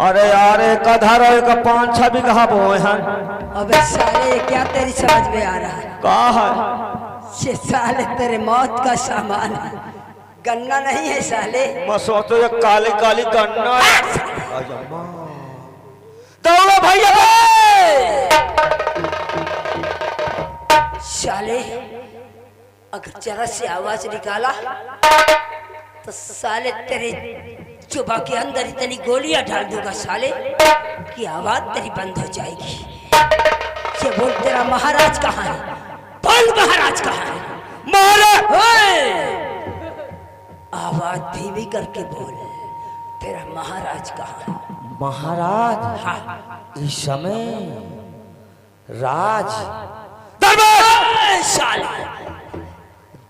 अरे यार एक आधार और एक 5-6 बीघा बोए हैं। अबे साले क्या तेरी समझ में आ रहा है? कहा है ये साले तेरे मौत का सामान है, गन्ना नहीं है साले। मैं सोचो ये काली काली गन्ना दौड़ो भैया साले। अगर जरा से आवाज निकाला तो साले तेरे जुबा के अंदर इतनी गोलियां डाल दूंगा साले कि आवाज तेरी बंद हो जाएगी। ये बोल तेरा महाराज कहाँ है? बोल महाराज कहाँ है? महाराज आवाज धीमी करके बोल, तेरा महाराज कहाँ है? महाराज हाँ इस समय राज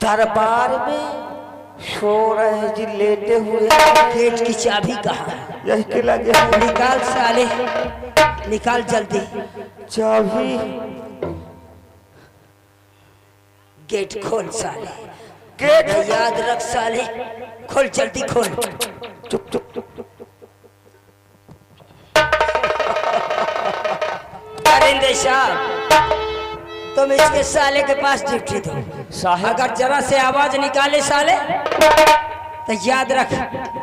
दरबार में सो रहे जी, लेटे हुए। गेट की चाबी कहाँ है? यही के लगे निकाल साले, निकाल जल्दी चाबी। गेट खोल साले, गेट याद रख साले, खोल जल्दी खोल। चुप चुप चुप। परिंदे साहब, तुम इसके साले के पास ड्यूटी दो साहब। अगर जरा से आवाज निकाले साले तो याद रख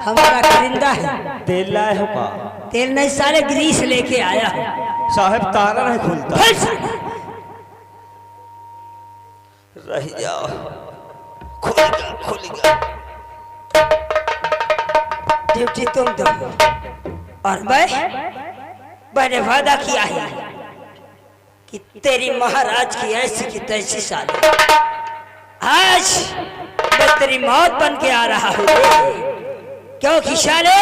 हमारा परिंदा है। तेल लाए हो का? तेल नहीं साले, ग्रीस लेके आया हूं। साहब ताला नहीं खुलता। खोल साले। रही जाओ, खुलेगा खुलेगा। ड्यूटी तुम दो और मैंने वादा किया है कि तेरी महाराज की ऐसी की तैसी साले आज मैं तेरी मौत बन के आ रहा हूं, क्योंकि साले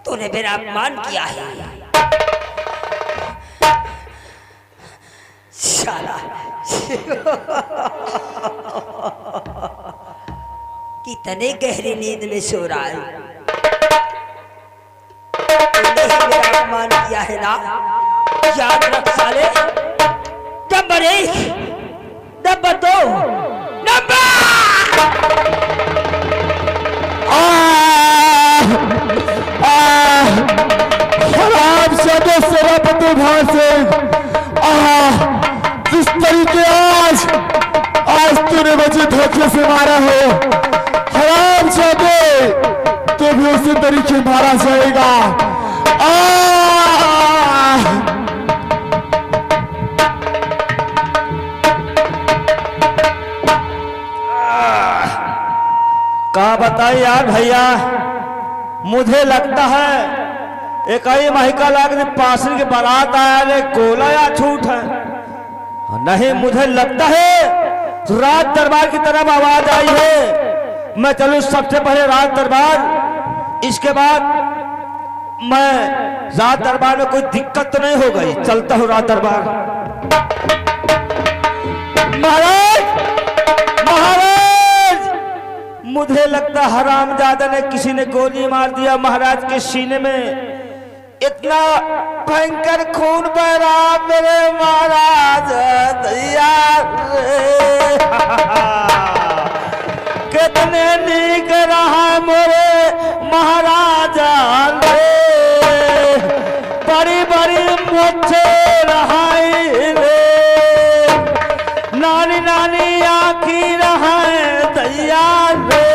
तूने मेरा अपमान किया है। साला कितने गहरी नींद में सो रहा है। तूने ही मेरा अपमान किया है ना, याद रख साले। नंबर 1, नंबर 2, नंबर शराब से सेनापति भाषे जिस तरीके आज तूने मुझे धोखे से मारा हो, हराम जादे तो भी उसी तरीके मारा जाएगा। कहा बताइए यार भैया, मुझे लगता है एक ही महिका लाग पासिल की बारात आया रे, गोला या छूट है। नहीं, मुझे लगता है राज दरबार की तरफ आवाज आई है। मैं चलूं सबसे पहले राज दरबार, इसके बाद मैं राज दरबार में कोई दिक्कत तो नहीं हो गई, चलता हूँ राज दरबार। महाराज महाराज, मुझे लगता हरामजादा ने किसी ने गोली मार दिया महाराज के सीने में। इतना भयंकर खून बह रहा मेरे महाराज तैयार। कितने नीक रहा मोरे महाराजा रे, बड़ी बड़ी मुझे रहाई रे, नानी नानी आखी रहाए तैयार रे,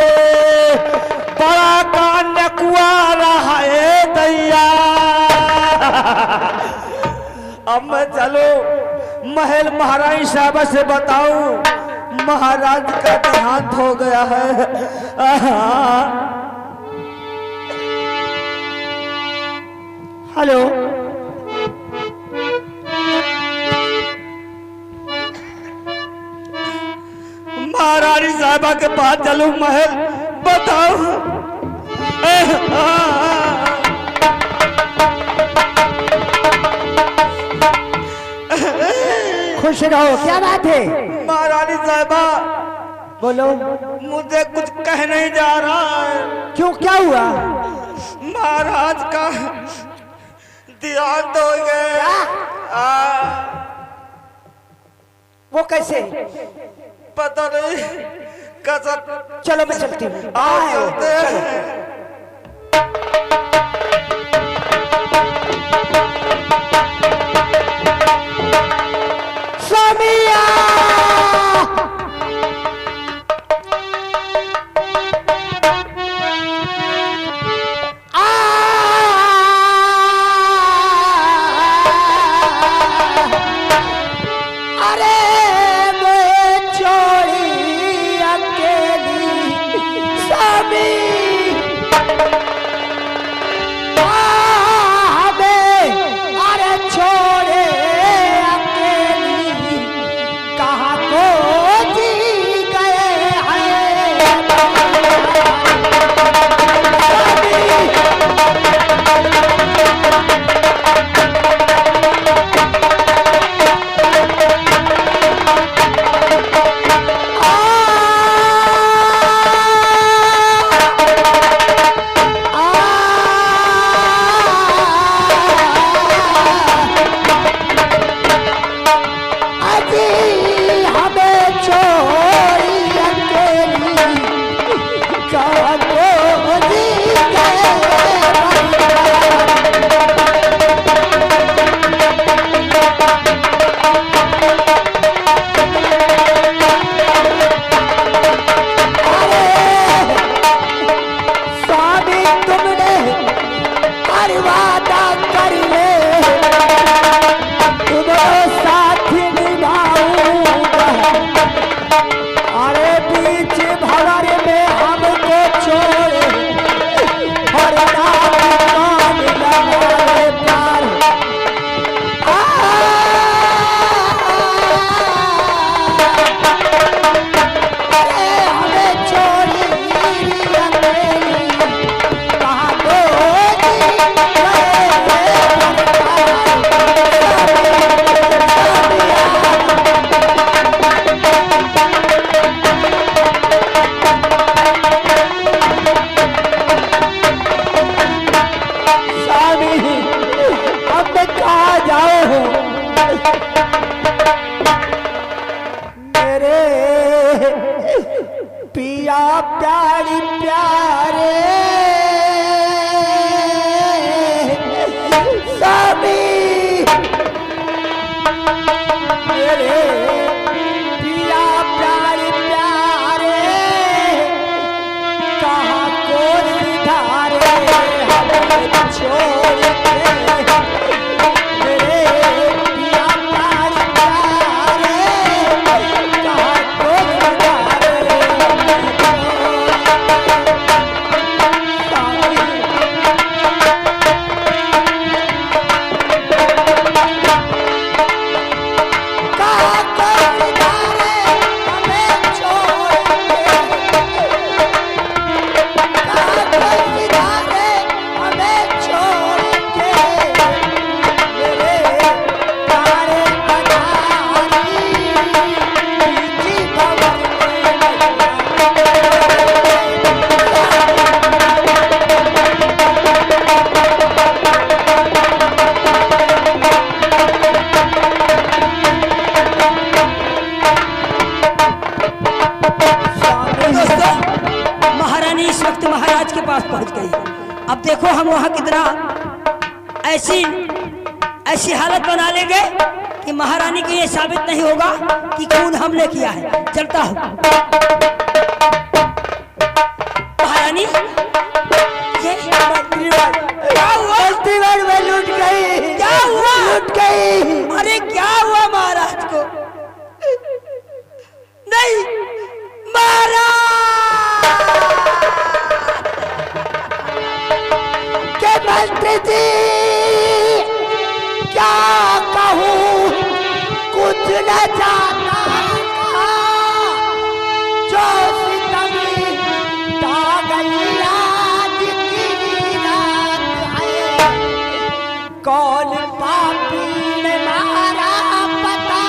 बड़ा कान नकुआ रहाए तैयार। अब मैं चलो महल महारानी साहब से बताऊं महाराज का देहांत हो गया है। हेलो, महारानी साहबा के पास चलूं महल बताओ। खुश रहो, क्या बात है? महारानी साहबा बोलो। मुझे कुछ कह नहीं जा रहा है। क्यों, क्या हुआ? महाराज का देहांत हो गया। वो कैसे? पता नहीं, कसम। चलो मैं चलती हूँ। आओ चलते हैं। मेरे पिया प्यारी प्यारे स्वामी मेरे पिया प्यारे प्यारे कहाँ को सिधारे हमें छोड़ के मेरे पिया प्यारे प्यारे कहाँ को सिधारे अब देखो हम वहां कितना ऐसी हालत बना लेंगे कि महारानी को ये साबित नहीं होगा कि खून हमने किया है। चलता हूं महारानी। ये क्या हुआ? में लूट गई। क्या हुआ? लूट गई। अरे क्या हुआ महाराज को? नहीं महाराज मंत्री जी क्या कहूँ कुछ न जाता जो सितम ढा गई आज की रात है कौन पापी ने मारा पता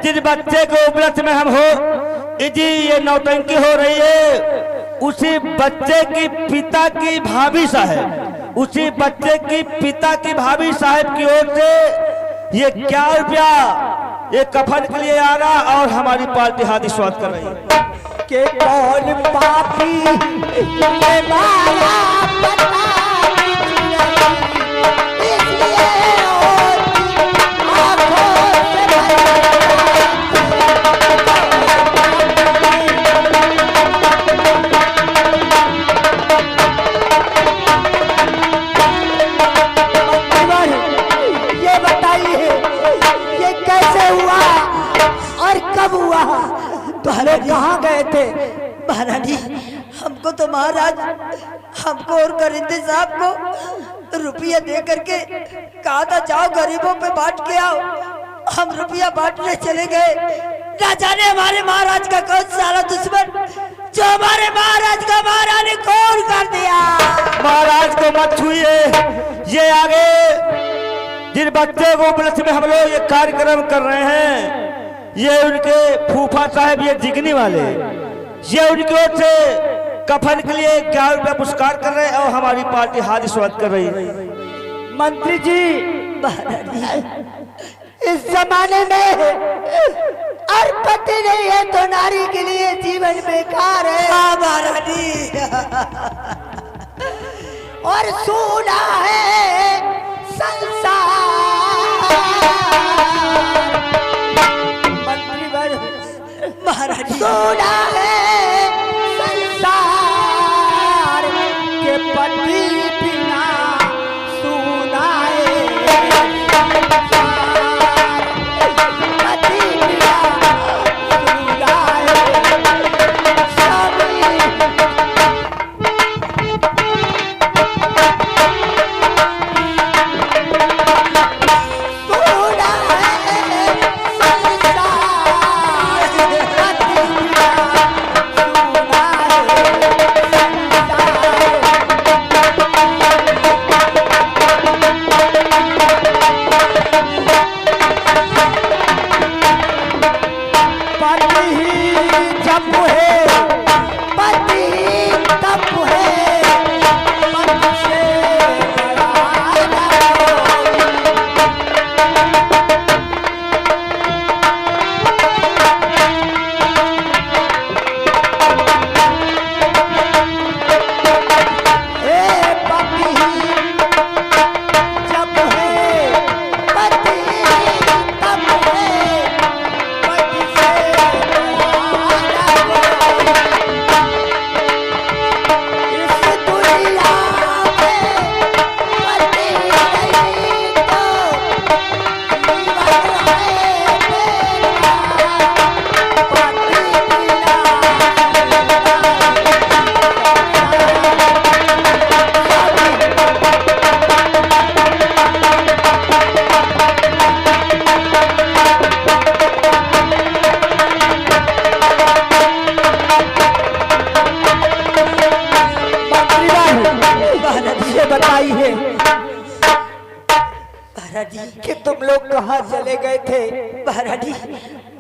जिस बच्चे को उपलक्ष्य में हम हो जी ये नौटंकी हो रही है उसी बच्चे की पिता की भाभी साहब उसी बच्चे की पिता की भाभी साहब की ओर से ये क्या रुपया ये कफन के लिए आ रहा और हमारी पार्टी हाथी स्वागत कर रही है के कौन पापी ने मारा पता कहाँ गए थे? महारानी हमको तो महाराज हमको और करिंदे साहब को रुपया दे करके कहा था जाओ गरीबों पे बांट के आओ। हम रुपया बांटने चले गए ना जाने हमारे महाराज का कौन सारा दुश्मन जो हमारे महाराज का महारानी कौन कर दिया। महाराज को मत छुइए ये आगे जिन बच्चे को उपलक्ष्य में हम लोग ये कार्यक्रम कर रहे हैं ये उनके फूफा साहब ये जिगनी वाले ये उनकी ओर से कफन के लिए 11 रुपया पुरस्कार कर रहे हैं और हमारी पार्टी हाथी स्वागत कर रही है। मंत्री जी इस जमाने में अर्पति नहीं है तो नारी के लिए जीवन बेकार है। हाँ महारानी और सुना है संसार महारानी सुना है संसार के पति बिना सुना है पति बिना सुना है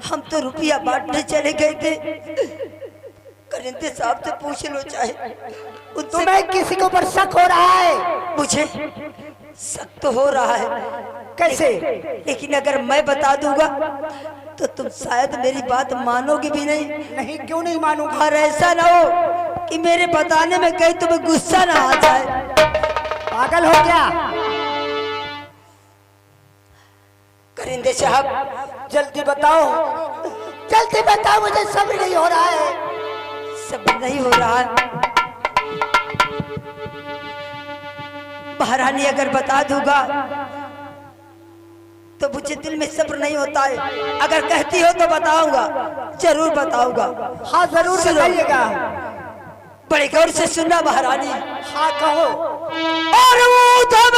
हम तो रुपया बांटने चले गए थे। करिंदे साहब से पूछ लो चाहे तुम्हें किसी के ऊपर शक हो रहा है? मुझे शक तो हो रहा है। कैसे? लेकिन अगर मैं बता दूंगा तो तुम शायद मेरी बात मानोगे भी नहीं। नहीं, क्यों नहीं मानूंगा? और ऐसा ना हो कि मेरे बताने में कहीं तुम्हें गुस्सा ना आ जाए। पागल हो क्या? करिंदे साहब जल्दी बताओ, जल्दी बताओ, मुझे सब्र नहीं हो रहा है। सब नहीं हो रहा है। महारानी अगर बता दूंगा तो मुझे दिल में सब्र नहीं होता है। अगर कहती हो तो बताऊंगा, जरूर बताऊंगा। हाँ जरूर बताइएगा। बड़े गौर से सुनना महारानी। हाँ कहो। और ऊधम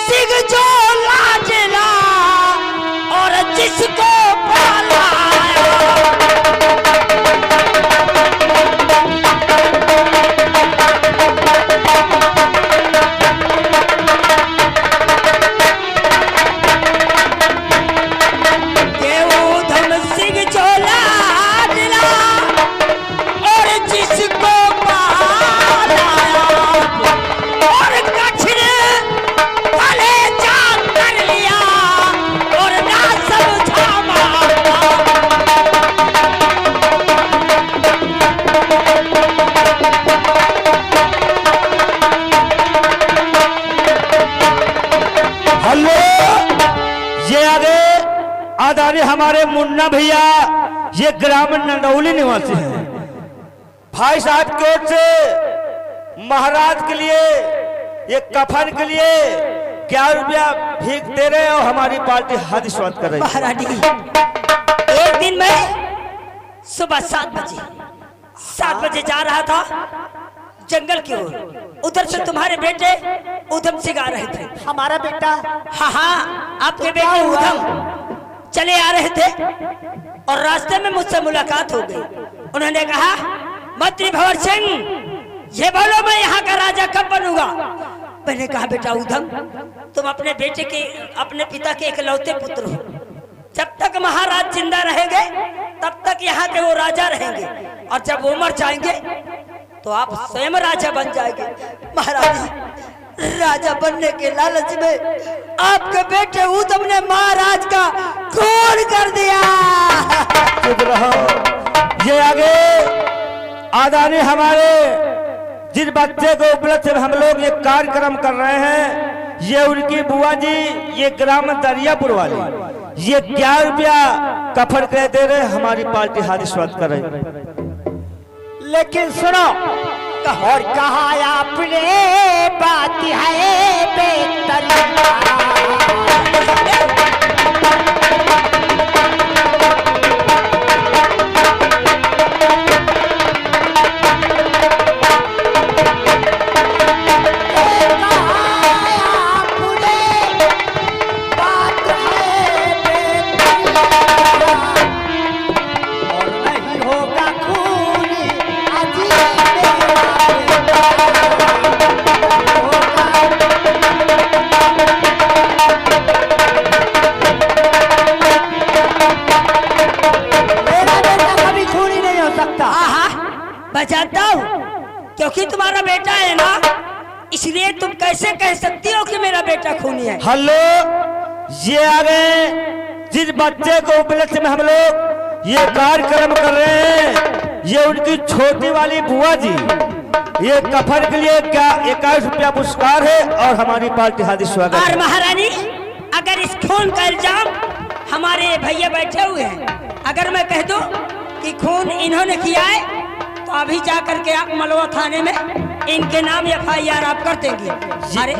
सिंह जो लाजला और जिसको पाला आदरणीय हमारे मुन्ना भैया ये ग्रामीण नंदौली निवासी हैं। भाई साहब की ओर से महाराज के लिए ये कफन के लिए 11 रुपया भीख दे रहे हैं और हमारी पार्टी हार्दिक स्वागत कर रही है। महारानी एक दिन मैं सुबह 7 बजे जा रहा था जंगल की ओर। उधर से तुम्हारे बेटे उधम सिंह आ रहे थे। हमारा बेटा? हाँ, आपके बेटे उधम चले आ रहे थे और रास्ते में मुझसे मुलाकात हो गई। उन्होंने कहा, मंत्री भंवर सिंह, ये बोलो मैं यहाँ का राजा कब बनूंगा? मैंने कहा, बेटा उधम, तुम अपने बेटे के, अपने पिता के इकलौते पुत्र हो। जब तक महाराज जिंदा रहेंगे तब तक यहाँ के वो राजा रहेंगे, और जब वो मर जाएंगे तो आप स्वयं राजा बन जाएंगे। महाराज, राजा बनने के लालच में आपके बेटे उधम ने महाराज का खून कर दिया। चुप रहो। ये आगे आदरणीय हमारे जिस बच्चे को उपलक्ष्य में हम लोग ये कार्यक्रम कर रहे हैं, ये उनकी बुआ जी, ये ग्राम दरियापुर वाले, ये 11 रुपया कफन के दे रहे। हमारी पार्टी हार्दिक स्वागत कर रही है। लेकिन सुनो, और कहा आपने बात है बेहतरीन। जानता हूँ, क्योंकि तुम्हारा बेटा है ना, इसलिए तुम कैसे कह सकती हो कि मेरा बेटा खूनी है? हेलो, ये आ गए जिस बच्चे को उपलक्ष्य में हम लोग ये कार्यक्रम कर रहे हैं, ये उनकी छोटी वाली बुआ जी। ये कफन के लिए क्या 21 रुपया पुरस्कार है और हमारी पार्टी हार्दिक स्वागत है। और महारानी, अगर इस खून का इल्जाम हमारे भैया बैठे हुए हैं, अगर मैं कह दूं कि खून इन्होंने किया है, तो अभी जाकर के आप मलवा थाने में इनके नाम FIR आप कर देंगे। अरे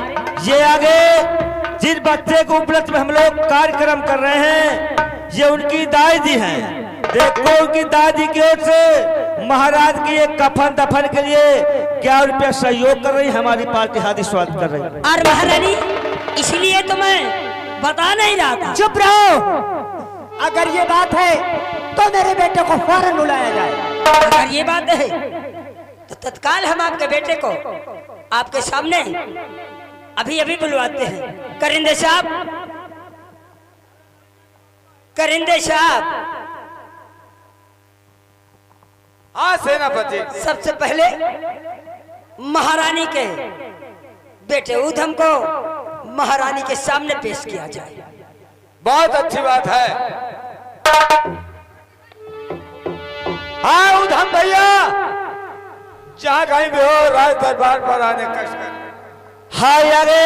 ये आगे जिस बच्चे को उपलक्ष्य में हम लोग कार्यक्रम कर रहे हैं, ये उनकी दादी हैं। देखो, उनकी दादी की ओर से महाराज की ये कफन दफन के लिए 11 रुपया सहयोग कर रही है। हमारी पार्टी हार्दिक स्वागत कर रही है। और महारानी, इसलिए तो मैं बता नहीं रहा था। चुप रहो। अगर ये बात है तो मेरे बेटे को फौरन बुलाया जाए। अगर ये बात है तो तत्काल हम आपके बेटे को आपके सामने अभी अभी बुलवाते हैं। करिंदे साहब, करिंदे साहब, हाँ सेनापति। सबसे पहले महारानी के बेटे ऊधम को महारानी के सामने पेश किया जाए। बहुत अच्छी बात है। हाँ ऊधम भैया, जहाँ कहीं भी हो राज दरबार पर आने कष्ट कर। हाँ यारे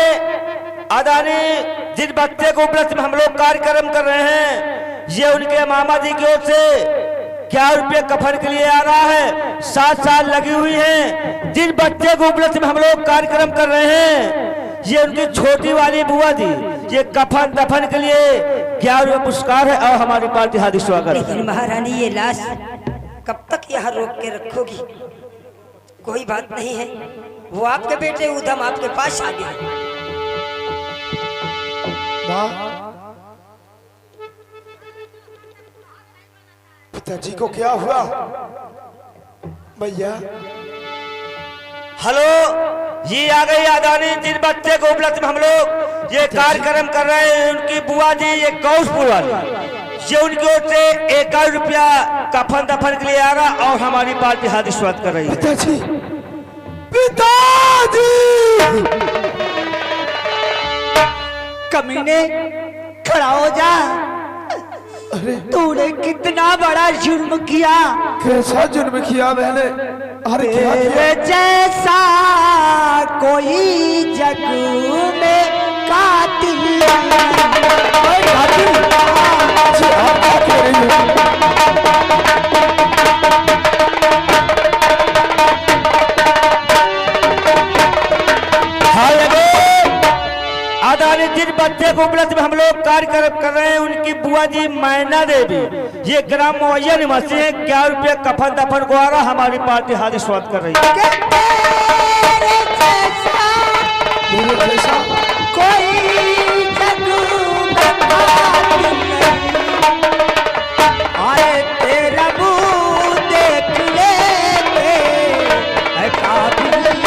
अदानी, जिन बच्चे को उपलक्ष्य में हम लोग कार्यक्रम कर रहे हैं, ये उनके मामा जी की ओर से 11 रुपये कफन के लिए आ रहा है। 7 साल लगी हुई है। जिन बच्चे को उपलक्ष्य में हम लोग कार्यक्रम कर रहे हैं, ये उनकी छोटी वाली बुआ जी, ये कफन दफन के लिए 11 रुपये पुरस्कार है और हमारी पार्टी हार्दिक स्वागत। लेकिन महारानी, ये लाश कब तक यहाँ रोक के रखोगी? कोई बात नहीं है, वो आपके बेटे ऊधम आपके पास आ गए। पिताजी को क्या हुआ भैया? हेलो, ये आ गई अदानी। जिन बच्चे को उपलक्ष्य में हम लोग ये कार्यक्रम कर रहे हैं, उनकी बुआ जी, ये कौशपुर वाली, ये उनकी ओर से 1 रुपया कफन दफन के लिए आ रहा और हमारी पार्टी हार्दिक स्वागत कर रही है। पिताजी, पिताजी! कमीने, खड़ा हो जा। अरे तूने कितना बड़ा जुर्म किया। कैसा जुर्म किया मैंने? अरे क्या किया? तेरे जैसा कोई जग में कातिल जी, आप क्या कह रही हो? अदानी, जिन बच्चे को उपलक्ष्य में हम लोग कार्यक्रम कर रहे हैं, उनकी बुआ जी मैना देवी, ये ग्राम मवैया निवासी है। 11 रुपये कफन दफन को आ रहा, हमारी पार्टी हार्दिक स्वागत कर रही है। मेरे जैसा कोई जग में कातिल नहीं। अरे तेरा मुंह देख ले कातिल नहीं।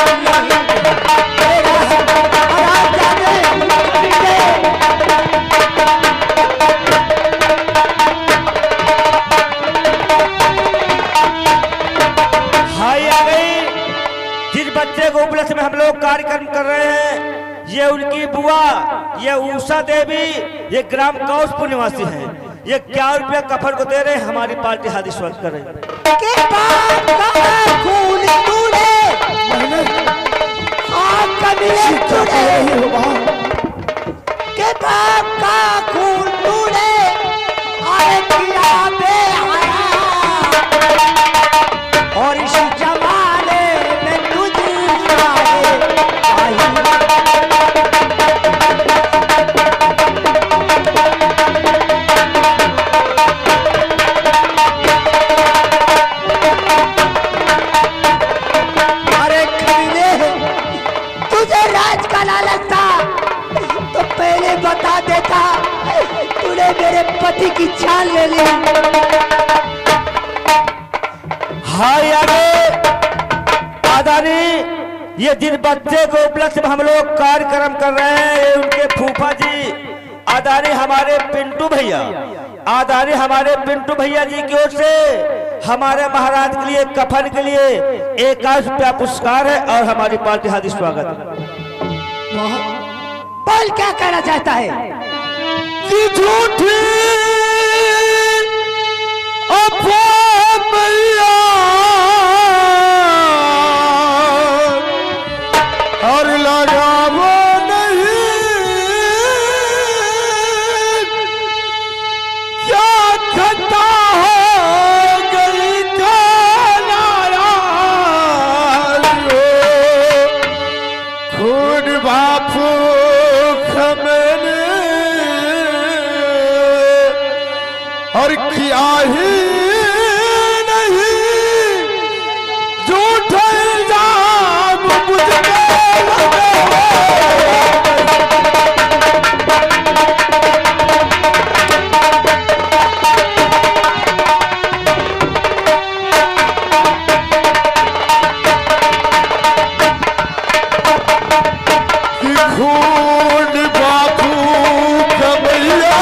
जिस बच्चे को उपलक्ष्य में हम लोग कार्यक्रम कर रहे हैं, ये उनकी बुआ, ये उषा देवी, ये ग्राम कौशपुर निवासी हैं। ये 11 रुपये कफन को दे रहे हैं, हमारी पार्टी हार्दिक स्वागत कर रही है। के बाप का खून तूने कमीने के बाप का खून तूने आए किया बेहया, और इस जमाने में तुझे बता देता, तूने मेरे पति की जान ले ली। हाँ यारे अदानी, ये जिन बच्चे को उपलक्ष्य में हम लोग कार्यक्रम कर रहे हैं, ये उनके फूफा जी अदानी, हमारे पिंटू भैया, अदानी हमारे पिंटू भैया जी की ओर से हमारे महाराज के लिए कफन के लिए 1 रुपया पुरस्कार है और हमारी पार्टी हार्दिक स्वागत। बोल क्या कहना चाहता है? कि झूठी अफवाह मैया और लगावो नहीं, क्या खता हो गई खून बापू और किया ही नहीं झूठा इल्जाम मुझ पे खून बापू कमैया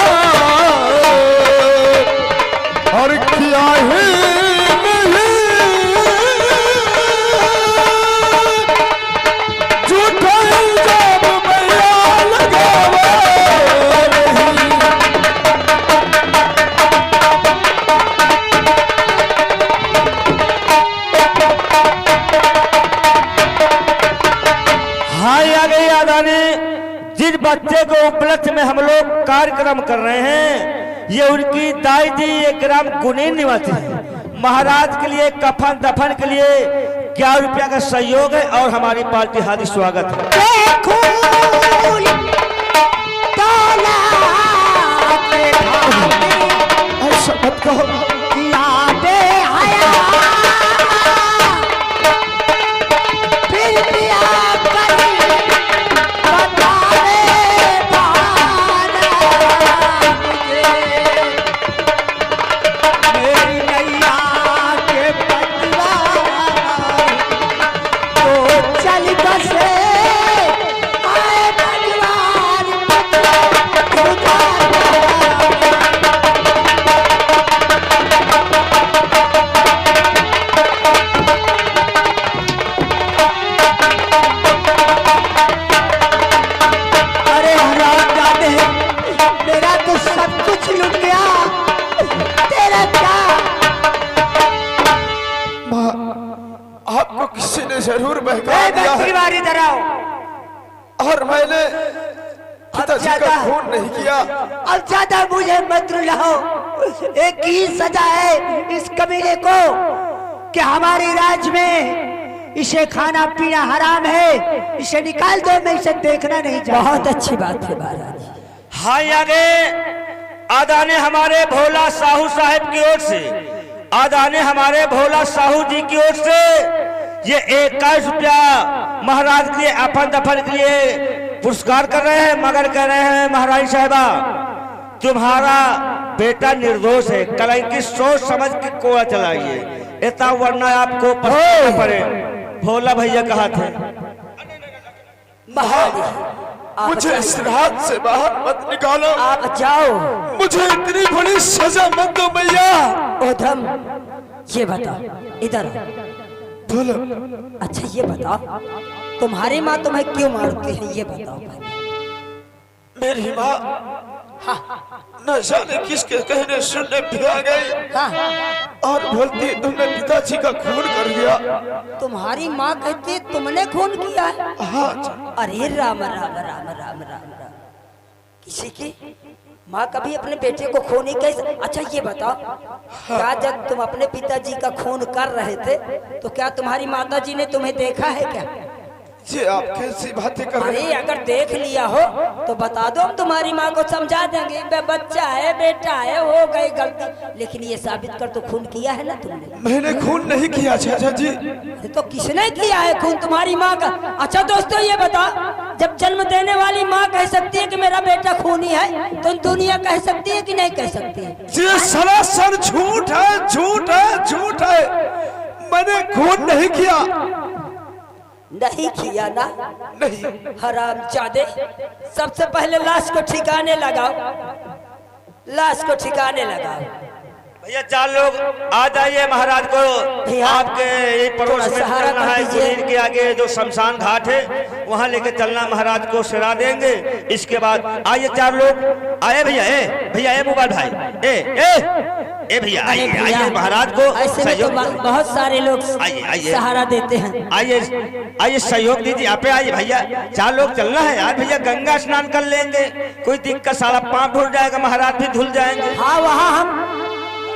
कार्यक्रम कर रहे हैं। ये उनकी दाई जी एक ग्राम गुनीन निवासी है। महाराज के लिए कफन दफन के लिए 11 रुपया का सहयोग है और हमारी पार्टी हार्दिक स्वागत है। ऐसा मत कहो। आपको किसी ने जरूर बहका दिया है और मैंने पिताजी का खून नहीं किया। अब ज्यादा मुझे मत रुलाओ। एक ही सजा है इस कबीले को कि हमारे राज्य में इसे खाना पीना हराम है। इसे निकाल दो, मैं इसे देखना नहीं चाहता। बहुत अच्छी बात है महाराज। हाँ, आगे आदाने हमारे भोला साहू साहब की ओर से, आदाने हमारे भोला साहू जी की ओर से ये 21 रुपया महाराज के लिए अपन दफन के लिए पुरस्कार कर रहे हैं। मगर कह रहे हैं महारानी साहिबा, तुम्हारा बेटा निर्दोष है, कलंकी सोच समझ के कोड़ा चलाइए, इतना वरना आपको पछताना पड़े। भोला भैया कहा थे मुझे इस रात से बाहर मत निकालो। आप जाओ, मुझे इतनी बड़ी सजा मत दो मैया। ओधम ये बता, इधर बोलो। अच्छा ये बताओ, तुम्हारी माँ तुम्हें क्यों मारती है, ये बताओ भाई। मेरी माँ न जाने किसके कहने सुनने पे आ गई और बोलती तुमने पिताजी का खून कर दिया। तुम्हारी माँ कहती तुमने खून किया है? हाँ। अरे राम राम राम राम राम राम। किसी की माँ कभी अपने बेटे को खून नहीं कैसे? अच्छा ये बताओ, क्या जब तुम अपने पिताजी का खून कर रहे थे तो क्या तुम्हारी माता जी ने तुम्हें देखा है क्या? ये आप कैसी बातें कर रहे अरे अगर देख लिया हो तो बता दो, हम तुम्हारी माँ को समझा देंगे। बच्चा है, बेटा है, हो गई गलती, लेकिन ये साबित कर तो खून किया है ना तुमने। मैंने खून नहीं किया चाचा जी। तो किसने किया है खून? तुम्हारी माँ का। अच्छा दोस्तों ये बता, जब जन्म देने वाली माँ कह सकती है कि मेरा बेटा खूनी है, तो दुनिया कह सकती है कि नहीं कह सकती है? ये सरासर झूठ है, झूठ है, झूठ है। मैंने खून नहीं किया। नहीं किया ना? नहीं। हरामजादे, सबसे पहले लाश को ठिकाने लगाओ, लाश को ठिकाने लगाओ। भैया 4 लोग आ जाइए, महाराज को आपके पड़ोस में चलना है। गुनीन के आगे जो शमशान घाट है वहां लेके चलना, महाराज को सिरा देंगे। इसके बाद आइए 4 लोग आए। भैया भैया मोबाइल भाई, ए भैया आइए, महाराज को सहयोग। बहुत सारे लोग सहारा देते हैं। आइए सहयोग दीजिए। आप आइए भैया, 4 लोग चलना है यार। भैया गंगा स्नान कर लेंगे, कोई दिक्कत, सारा पाप धुल जाएगा, महाराज भी धुल जाएंगे। हाँ, वहाँ हम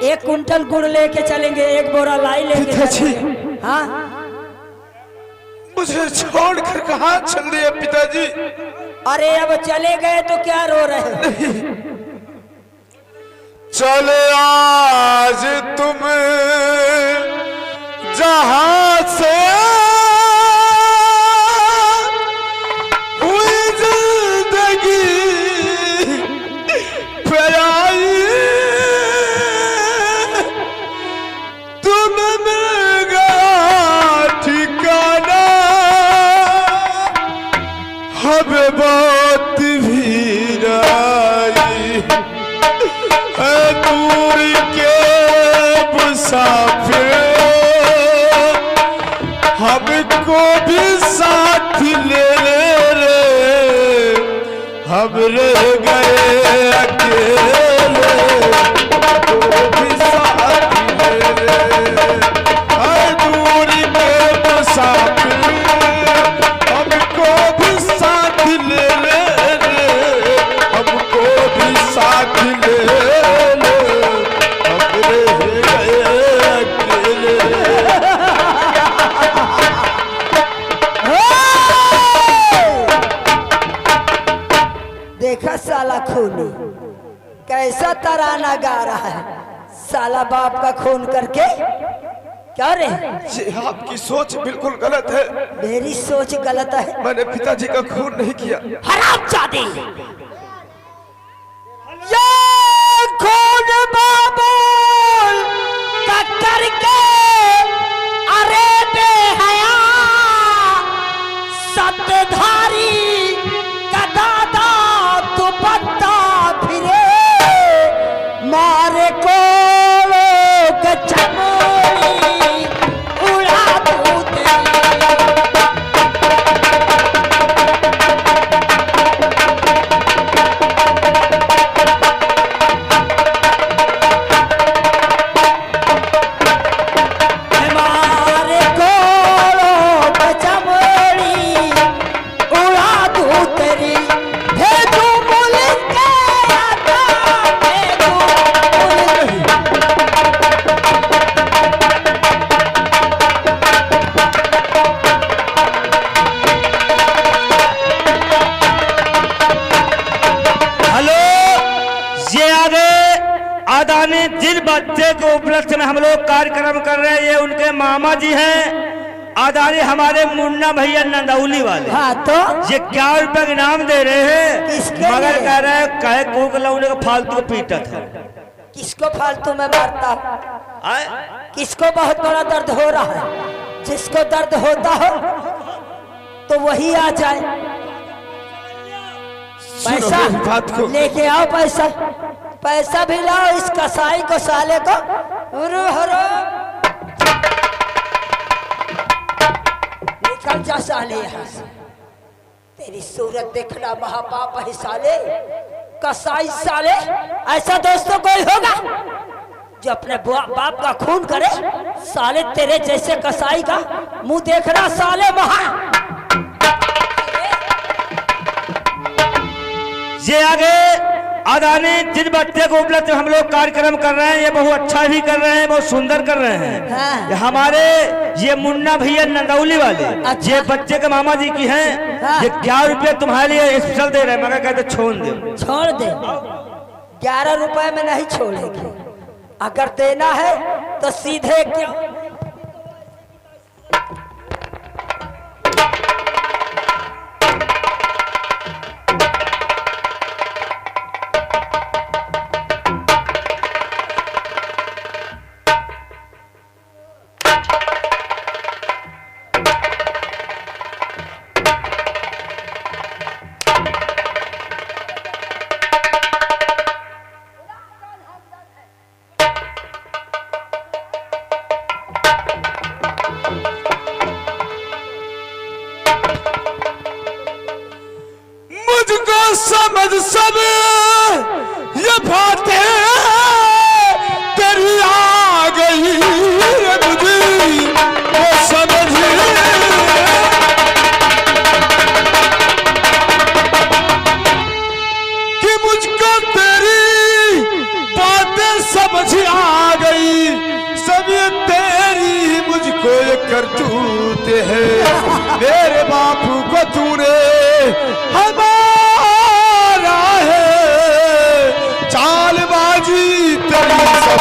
1 कुंटल गुड़ लेके चलेंगे, 1 बोरा लाई लेके चलेंगे। हाँ, मुझे छोड़कर कहाँ चल दिए पिताजी? अरे अब चले गए तो क्या रो रहे? चले आज तुम जहां से हुई जिंदगी पे आई, तुम मिल गया ठिकाना, हमें बात भी आई। दूर के मुसाफिर हमको भी साथ ले रे, हम रह गए अकेले, हमको भी साथ ले रे। दूर के मुसाफिर हमको भी साथ ले रे, हमको भी साथ साला बाप का खून करके क्या रे? ये आपकी सोच बिल्कुल गलत है। मेरी सोच गलत है? मैंने पिताजी का खून नहीं किया। हरामजादी! ये खून बाबुल का करके अरे बेहया सत्ताधारी का दादा तू बनता फिरे मारे को चमोली उड़ा दूँ जिस बच्चे के उपलक्ष्य में हम लोग कार्यक्रम कर रहे हैं ये उनके मामा जी हैं आदानी हमारे मुन्ना भैया नंदौली वाले। हाँ तो ये क्या रुपए का इनाम दे रहे हैं किसके मगर लिए? कह रहे हैं कहे कोक लौने का फालतू पीटा था। किसको फालतू में मारता हूँ? किसको बहुत बड़ा दर्द हो रहा है? जिसको दर्द होता हो तो वही आ जाए। पैसा लेके आओ, पैसा भी लाओ इस कसाई को साले को। हरो हरो निकल जा साले यहाँ से। तेरी सूरत देखना महापाप है साले, कसाई साले। ऐसा दोस्तों कोई होगा जो अपने बाप का खून करे? साले तेरे जैसे कसाई का मुंह देखना साले महा। ये आगे आदानी जिस बच्चे को उपलक्ष्य हम लोग कार्यक्रम कर रहे हैं ये बहुत अच्छा भी कर रहे हैं, बहुत सुंदर कर रहे हैं। हाँ। हमारे ये मुन्ना भैया नंदौली वाले अच्छा। ये बच्चे के मामा जी की हैं। हाँ। ये 11 रुपये तुम्हारे लिए स्पेशल दे रहे हैं मगर कहते छोड़ दे। छोड़ दे। 11 रुपए में नहीं छोड़ेगी। अगर देना है तो सीधे क्यों समझ सब ये बातें तेरी आ गई रे मुझे वो समझ कि मुझको तेरी बातें समझ आ गई। सब ये तेरी मुझको ये करतूत है। मेरे बापू को तूने चालबाजी तेरी सब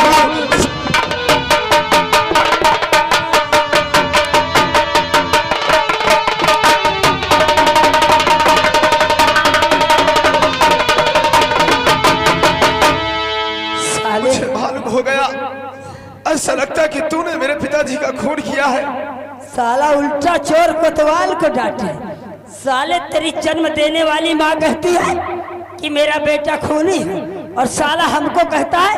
मुझे मालूम हो गया। ऐसा लगता है कि तूने मेरे पिताजी का खून किया है। साला उल्टा चोर कोतवाल को डांटे। साले तेरी जन्म देने वाली माँ कहती है कि मेरा बेटा खूनी है और साला हमको कहता है